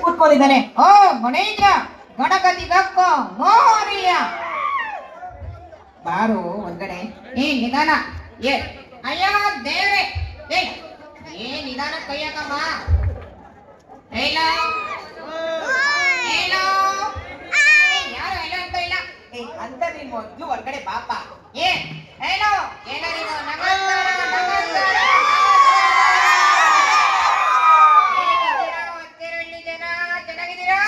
ಕೂತ್ಕೊಂಡಿದ್ದಾನೆ. ಓ ಗಣೇಶ ಗಣಪತಿ ಗಪ್ಪ ಮೋರಿಯ ಬಾರು ಹೊರಗಡೆ. ನಿಧಾನ. ಅಯ್ಯ ದೇವ್ರೆ. ನಿಧಾನ ಕೈಯಕಮ್ಮ. ಯಾರು ಎಲ್ಲ ಅಂತ ಇಲ್ಲ ಅಂತ ನೀನ್ ಮೊದ್ಲು ಹೊರಗಡೆ ಪಾಪ. ಏನೋ ಏನೋ ನೀನು ಚೆನ್ನಾಗಿದ್ದೀರಾ?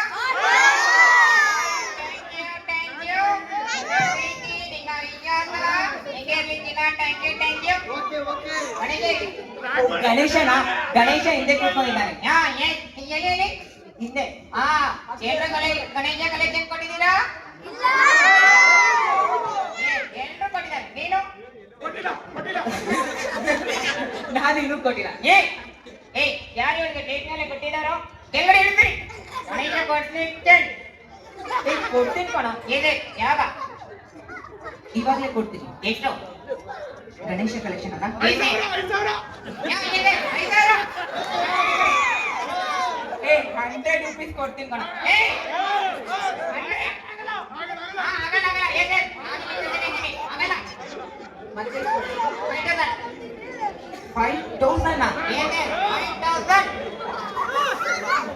ಗಣೇಶನ ಗಣೇಶ ಹಿಂದೆ ಕೂತ್ಕೊಂಡಿದ್ದಾನೆ. ಹಿಂದೆ ಗಣೇಶ ಕಲೆಕ್ಷನ್ ಕೊಟ್ಟಿದ್ದೀರಾ? ಎಲ್ಲರೂ ಕೊಟ್ಟಿದ್ದಾರೆ. ನೀನು ನಾನು ಇನ್ನೂ ಕೊಟ್ಟಿಲ್ಲ. ಯಾರು ಇವರಿಗೆ ಡೇಟ್ ಮೇಲೆ ಕೊಟ್ಟಿದ್ದಾರೋ ಕೆಳಗಡೆ ಇಳಿದ್ರಿ. ಗಣೇಶ ಕೊಡ್ತೀನಿ ಕಣ. ಇದೆ ಯಾವಾಗ? ಇವಾಗಲೇ ಕೊಡ್ತೀನಿ. ಎಷ್ಟು? ಗಣೇಶ ಕಲೆಕ್ಷನ್ ಅಲ್ಲ 100 ರೂಪೀಸ್ ಕೊಡ್ತೀನಿ ಕಣ. 5,000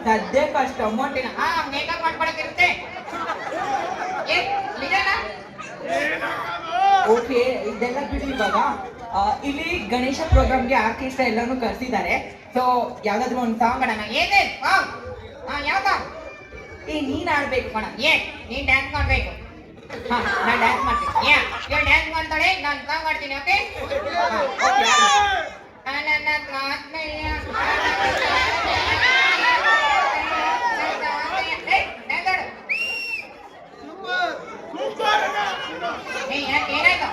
ಸದ್ಯಕ್ಕೆ ಅಷ್ಟು ಅಮೌಂಟಿನ ಮೇಕಪ್ ಮಾಡ್ಕೊಳಕ್ಕಿರುತ್ತೆ. ಓಕೆ, ಇದೆಲ್ಲ ಬಿಡಿ. ಇವಾಗ ಇಲ್ಲಿ ಗಣೇಶ ಪ್ರೋಗ್ರಾಮ್ಗೆ ಆರ್ಕೆಸ್ಟ್ರಾ ಎಲ್ಲಾನು ಕರ್ಸಿದ್ದಾರೆ. ಸೊ ಯಾವ್ದಾದ್ರು ಒಂದು ಸಾಂಗ್ ಅಣ್ಣ. ಯಾವ ನೀನ್ ಆಡ್ಬೇಕು ಕಣ. ನೀನ್ ಡ್ಯಾನ್ಸ್ ಮಾಡ್ಬೇಕು. ನಾನು ಡ್ಯಾನ್ಸ್ ಮಾಡ್ತೀನಿ. ಇವಾಗ ಡ್ಯಾನ್ಸ್ ಮಾಡ್ತಾಳೆ, ನಾನು ಸಾಂಗ್ ಆಡ್ತೀನಿ. ಓಕೆ? ಏನಾಯ್ತು?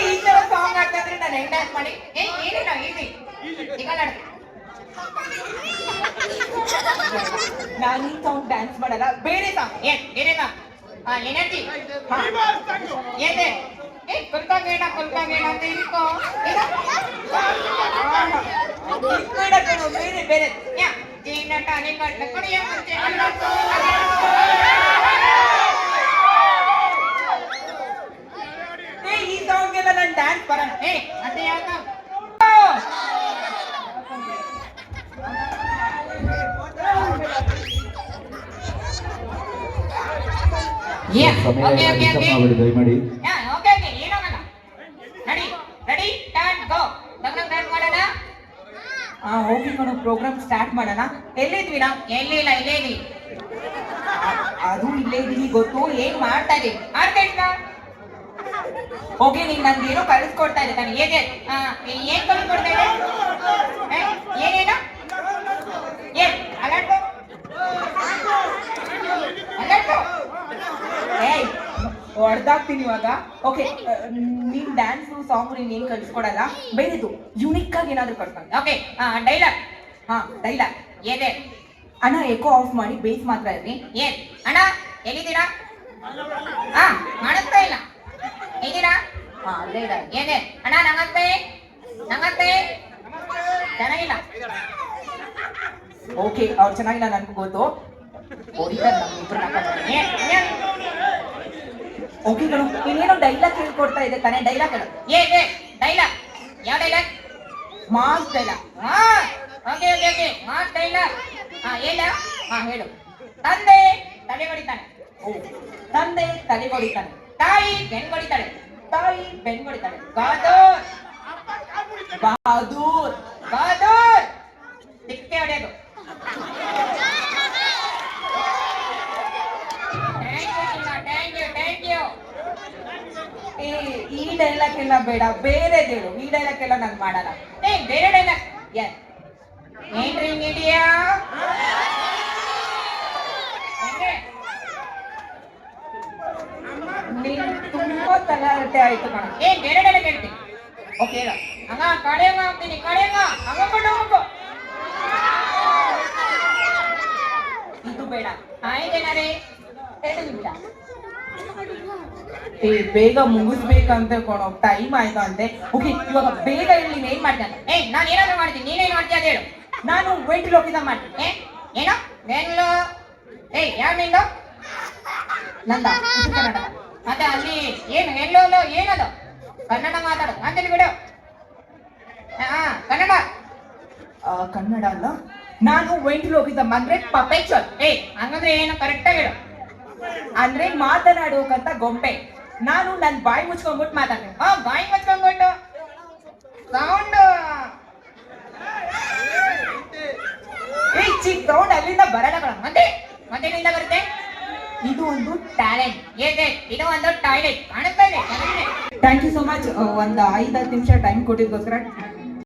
ಈ ತರ ಸಾಂಗ್ ಆಡ್ತಾ ಇದ್ರೆ ನಾನು ಹೆಂಗ್ ಡ್ಯಾನ್ಸ್ ಮಾಡಿ? ಏನಿಲ್ಲ ಈಸಿ. ನಾನು ಈ ಸಾಂಗ್ ಡ್ಯಾನ್ಸ್ ಮಾಡಲ್ಲ, ಬೇರೆ ಸಾಂಗ್. ಬೇರೆ ಸಾಂಗ್. ಎನರ್ಜಿ. ಕುಲ್ಕಾಗೇಣ ಅಂತ ಇಟ್ಕೋ. ಬೇರೆ ಬೇರೆ ಈ ಸಾಂಗ್ ಎಲ್ಲ ನಾನು ಡ್ಯಾನ್ಸ್ ಬರೋಣ. ಅದೇ ಯಾವ ಹೋಗಿ ಪ್ರೋಗ್ರಾಮ್ ಸ್ಟಾರ್ಟ್ ಮಾಡೋಣ. ಎಲ್ಲಿದ್ವಿ ನಾವು? ಎಲ್ಲಿಲ್ಲ, ಇಲ್ಲೇ ಇದೀವಿ. ಅದು ಇಲ್ಲೇ ಇದೀವಿ ಗೊತ್ತು. ಏನ್ ಮಾಡ್ತಾ ಇದೀವಿ? ಆರ್ಕೆಸ್ಟ್ರಾ. ಹೋಗಿ ನೀನ್ ನನ್ಗೆ ಏನೋ ಕಳಿಸ್ಕೊಡ್ತಾ ಇದೆ ತಾನೆ. ಹೇಗೆ ಏನ್ ಕಳಿಸ್ಕೊಡ್ತಾ ಇದೆ? ಏನೇನು ಅಲರ್ಟು ಅಲರ್ಟು ಹೊಡೆದಾಗ್ತೀನಿ ಇವಾಗ. ಓಕೆ, ನೀನ್ ಡ್ಯಾನ್ಸ್ ಸಾಂಗ್ ನೀನ್ ಏನ್ ಕಳಿಸ್ಕೊಡಲ್ಲ, ಬೇರೆದು ಯುನಿಕ್ ಆಗಿ ಏನಾದ್ರು ಕಳ್ಸ್ಕೊಂಡು. Okay, dialogue. ಡೈಲಾಗ್ ಏನೇ ಅಣ್ಣ? ಎಕೋ ಆಫ್ ಮಾಡಿ ಬೇಸ್ ಮಾತ್ರ ಇರ್ರಿ. ಅಣ್ಣ ಎಲ್ಲಿದ್ದೀರಾ? ಮಾಡಿಸ್ತಾ ಇಲ್ಲ. ಇದ್ದೀರಾ? ಅಲ್ಲೇ ಇದ್ದಾರೆ. ಏನೇ ಅಣ್ಣ? ನಮಸ್ತೆ ಚೆನ್ನಾಗಿಲ್ಲ. ಓಕೆ, ಅವ್ರು ಚೆನ್ನಾಗಿಲ್ಲ ನನ್ಗೂ ಗೊತ್ತು. ಓಕೆ ಕಣು, ಇನ್ನೇನೋ ಡೈಲಾಗ್ ಹೇಳ್ಕೊಡ್ತಾ ಇದೆ ತಾನೆ. ಡೈಲಾಗ್ ಹೇಳು. ಡೈಲಾಗ್. ಯಾವ dialogue? Mass dialogue. Okay okay okay, mass dialogue. ಹೇಳು. ತಂದೆ ತಲೆ ಹೊಡಿತಾನೆ. ತಂದೆ ತಲೆ ಹೊಡಿತಾನೆ. ತಾಯಿ ಬೆನ್ಗೊಡಿತಾಳೆ. ಬಹದ್ದೂರ್ ತಿಕ್ಕೆ ಹೊಡೆಯೋದು. Thank you. ಈ ಡೈಲಾಗ್ ಎಲ್ಲ ಬೇಡ, ಬೇರೆದು ಹೇಳು. ಈ ಡೈಲಾಗ್ ಎಲ್ಲ ನಂಗೆ ಮಾಡಲ್ಲ. ಬೇರೆ ಡೈಲಾಗ್. ಏನ್ರಿ ಮೀಡಿಯಾ? ತುಂಬಾ ತಲಾಟೆ ಆಯ್ತು ಕಣ. ಬೇರೆ ಡೈಲಾಗ್ ಹೇಳ್ತೀನಿ. ಓಕೆ ಹೇಳ. ಕಡೆಗ ಹೋಗ್ತೀನಿ. ಹೋಗ್ಬೇಕು. ಇದು ಬೇಡ. ಆಯ್ತೇನಾರೇ ಹೇಳಿಲ್ಲ. ಬೇಗ ಮುಗಿಸ್ಬೇಕಂತ ಕೊಡೋ ಟೈಮ್ ಆಯ್ತು ಅಂತೆ. ಓಕೆ, ಇವಾಗ ಬೇಗ ಹೇಳಿ. ನೀನ್ ಏನ್ ಮಾಡ್ತಾನೆ? ನಾನು ಏನಾದ್ರು ಮಾಡ್ತೀನಿ. ನೀನೇನ್ ಮಾಡ್ತೀಯ ಅದ ಹೇಳು. ನಾನು ವೆಂಟ್ರಿಲೋಕಿಸಂ ಮಾಡ್ತೀನಿ. ಬೆಂಗ್ಳೂರು. ಏಯ್ ಯಾರು ನಿಂದು? ನಂದ ಉತ್ತರ ಕನ್ನಡ. ಮತ್ತೆ ಅಲ್ಲಿ ಏನು ಎಲ್ಲೋ ಏನದು? ಕನ್ನಡ ಮಾತಾಡು ಅಂತೇಳಿ ಬಿಡು. ಹಾ ಕನ್ನಡ. ಕನ್ನಡ ಅಲ್ಲ, ನಾನು ವೆಂಟ್ಲ್ ಹೋಗಿದ್ದ ಅಂದ್ರೆ ಪಪೆಚಲ್. ಏಯ್ ಹಂಗಂದ್ರೆ ಏನು ಕರೆಕ್ಟಾಗಿ ಹೇಳು. ಅಂದ್ರೆ ಮಾತನಾಡುವಂತ ಗೊಂಬೆ. ನಾನು ನನ್ನ ಬಾಯಿ ಮುಚ್ಕೊಂಡ್ಬಿಟ್ಟು ಮಾತಾಡ್ತೀನಿ. ಬಾಯಿ ಮುಚ್ಕೊಂಡ್ಬಿಟ್ಟು ಸೌಂಡ್ ಚಿಕ್ಕ ಸೌಂಡ್ ಅಲ್ಲಿಂದ ಬರಲ್ಲ ಕಣ. ಮತ್ತೆನಿಂದ ಬರುತ್ತೆ? ಇದು ಒಂದು ಟ್ಯಾಲೆಂಟ್. ಇದು ಒಂದು ಟಾಯ್ಲೆಟ್ ಕಾಣಿಸ್ತಾ ಇದೆ. Thank you so much. ಒಂದು 5-10 ನಿಮಿಷ ಟೈಮ್ ಕೊಟ್ಟಿದ್ದಕ್ಕೋಸ್ಕರ.